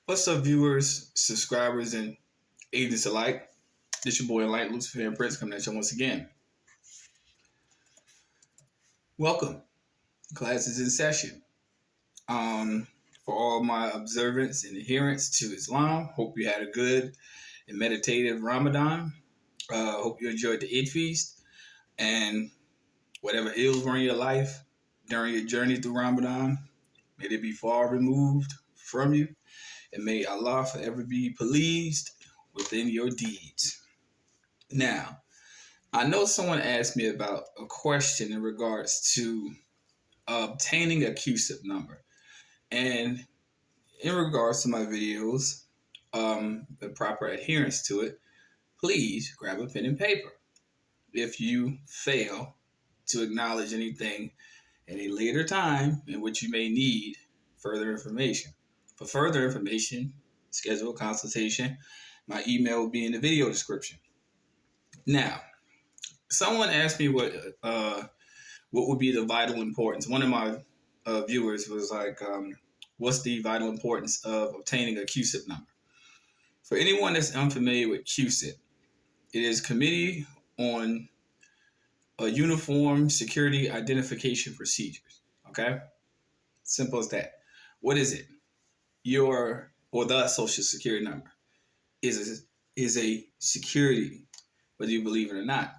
What's up, viewers, subscribers, and agents alike? This your boy Enlightened, Luciferian Prince, coming at you once again. Welcome. Class is in session. For all my observants and adherents to Islam, hope you had a good and meditative Ramadan. Hope you enjoyed the Eid feast and whatever ills were in your life during your journey through Ramadan. May they be far removed from you, and may Allah forever be pleased within your deeds. Now, I know someone asked me about a question in regards to obtaining a CUSIP number. And in regards to my videos, the proper adherence to it, please grab a pen and paper. If you fail to acknowledge anything at a later time in which you may need further information. For further information, schedule a consultation. My email will be in the video description. Now, someone asked me what would be the vital importance. One of my viewers was like, what's the vital importance of obtaining a CUSIP number? For anyone that's unfamiliar with CUSIP, it is Committee on Uniform Security Identification Procedures. Okay? Simple as that. What is it? The social security number is a security, whether you believe it or not.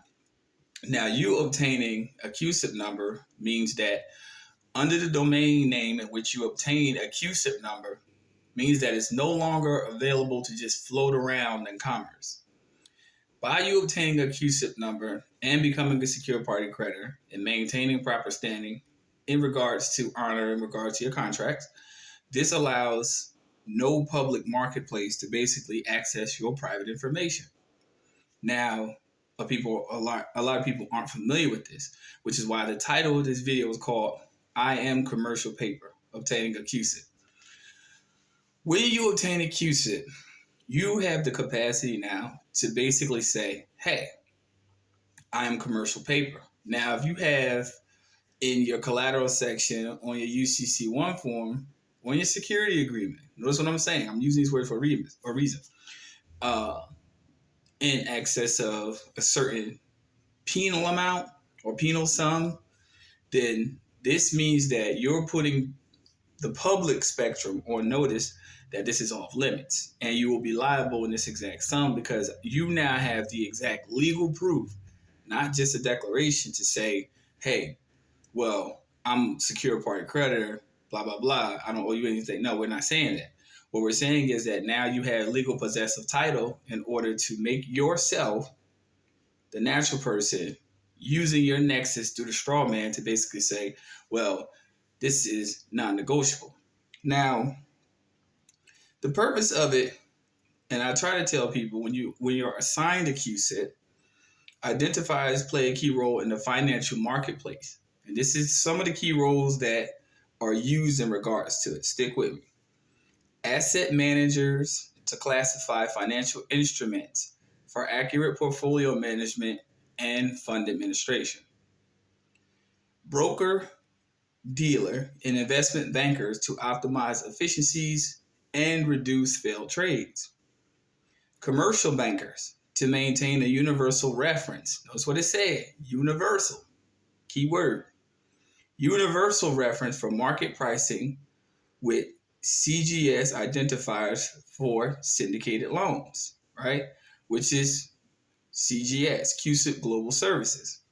Now, you obtaining a CUSIP number means that under the domain name in which you obtain a CUSIP number means that it's no longer available to just float around in commerce. By you obtaining a CUSIP number and becoming a secure party creditor and maintaining proper standing in regards to honor, in regards to your contracts, this allows no public marketplace to basically access your private information. Now, a lot of people aren't familiar with this, which is why the title of this video is called I Am Commercial Paper, Obtaining a CUSIP. When you obtain a CUSIP, you have the capacity now to basically say, hey, I am commercial paper. Now, if you have in your collateral section on your UCC1 form, on your security agreement, notice what I'm saying, I'm using these words for a reason. In excess of a certain penal amount or penal sum, then this means that you're putting the public spectrum on notice that this is off limits and you will be liable in this exact sum because you now have the exact legal proof, not just a declaration to say, hey, well, I'm secure party creditor, blah, blah, blah. I don't owe you anything. No, we're not saying that. What we're saying is that now you have legal possessive title in order to make yourself the natural person using your nexus through the straw man to basically say, well, this is non-negotiable. Now, the purpose of it, and I try to tell people when you're assigned a CUSIP, identifiers play a key role in the financial marketplace. And this is some of the key roles that are used in regards to it. Stick with me. Asset managers to classify financial instruments for accurate portfolio management and fund administration. Broker, dealer, and investment bankers to optimize efficiencies and reduce failed trades. Commercial bankers to maintain a universal reference. Notice what it said, universal, key word. Universal reference for market pricing with CGS identifiers for syndicated loans, right? Which is CGS, CUSIP Global Services.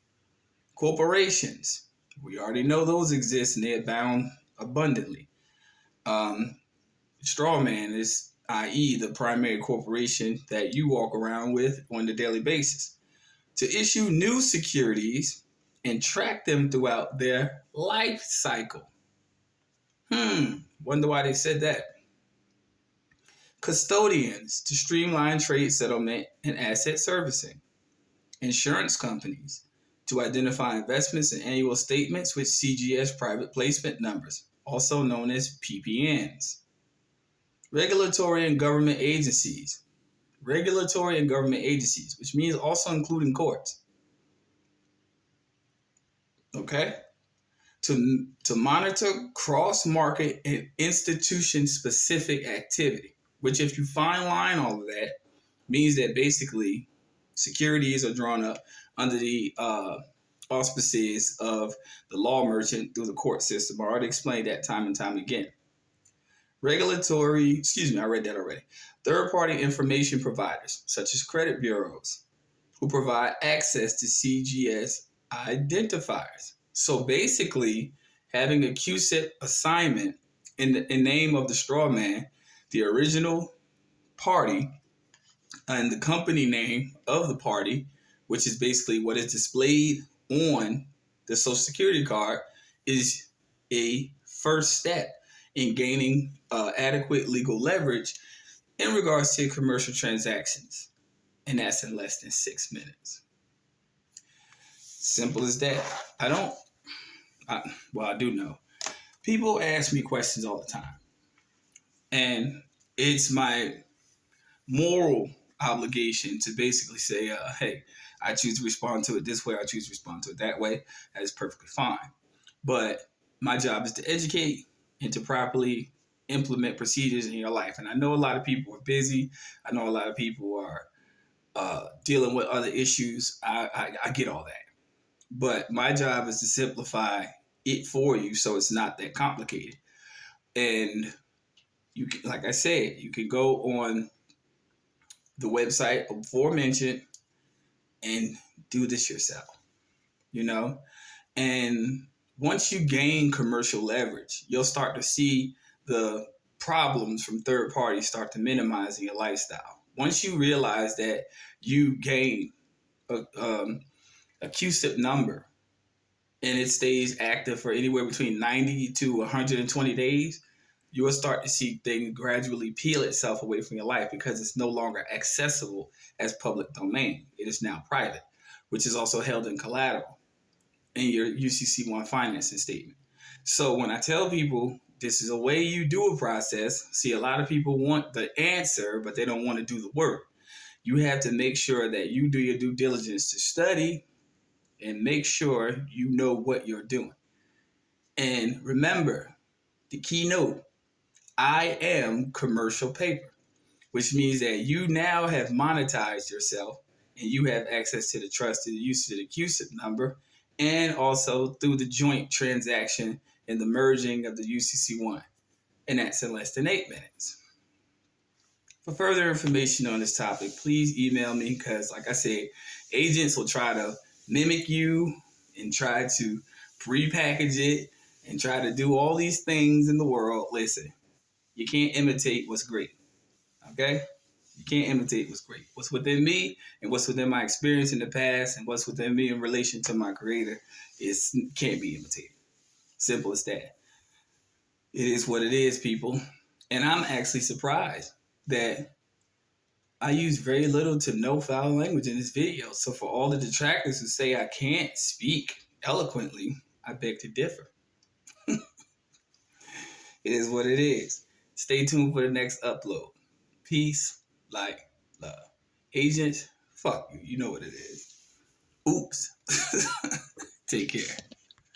Corporations, we already know those exist and they abound abundantly. Strawman is, i.e., the primary corporation that you walk around with on a daily basis. To issue new securities and track them throughout their life cycle. Wonder why they said that. Custodians to streamline trade settlement and asset servicing. Insurance companies to identify investments and annual statements with CGS private placement numbers, also known as PPNs. Regulatory and government agencies, which means also including courts. Okay? To monitor cross-market and institution-specific activity. which if you fine line all of that, means that basically securities are drawn up under the auspices of the law merchant through the court system. I already explained that time and time again. I read that already. Third-party information providers, such as credit bureaus, who provide access to CGS identifiers. So basically, having a CUSIP assignment in name of the straw man, the original party, and the company name of the party, which is basically what is displayed on the Social Security card, is a first step in gaining adequate legal leverage in regards to commercial transactions. And that's in less than 6 minutes. Simple as that. I do know. People ask me questions all the time. And it's my moral obligation to basically say, hey, I choose to respond to it this way, I choose to respond to it that way. That is perfectly fine. But my job is to educate and to properly implement procedures in your life. And I know a lot of people are busy. I know a lot of people are dealing with other issues. I get all that. But my job is to simplify it for you so it's not that complicated. And you can, like I said, you can go on the website aforementioned and do this yourself, And once you gain commercial leverage, you'll start to see the problems from third parties start to minimize in your lifestyle. Once you realize that you gain a CUSIP number and it stays active for anywhere between 90 to 120 days, you will start to see things gradually peel itself away from your life because it's no longer accessible as public domain. It is now private, which is also held in collateral in your UCC1 financing statement. So when I tell people this is a way you do a process, see, a lot of people want the answer, but they don't want to do the work. You have to make sure that you do your due diligence to study and make sure you know what you're doing. And remember, the keynote, I am commercial paper, which means that you now have monetized yourself and you have access to the trust through the use of the CUSIP number and also through the joint transaction and the merging of the UCC1. And that's in less than 8 minutes. For further information on this topic, please email me because, like I said, agents will try to mimic you and try to prepackage it and try to do all these things in the world. Listen, you can't imitate what's great, okay? You can't imitate what's great. What's within me and what's within my experience in the past and what's within me in relation to my creator can't be imitated. Simple as that. It is what it is, people. And I'm actually surprised that I use very little to no foul language in this video. So for all the detractors who say I can't speak eloquently, I beg to differ. It is what it is. Stay tuned for the next upload. Peace, light, love. Agents, fuck you. You know what it is. Oops. Take care.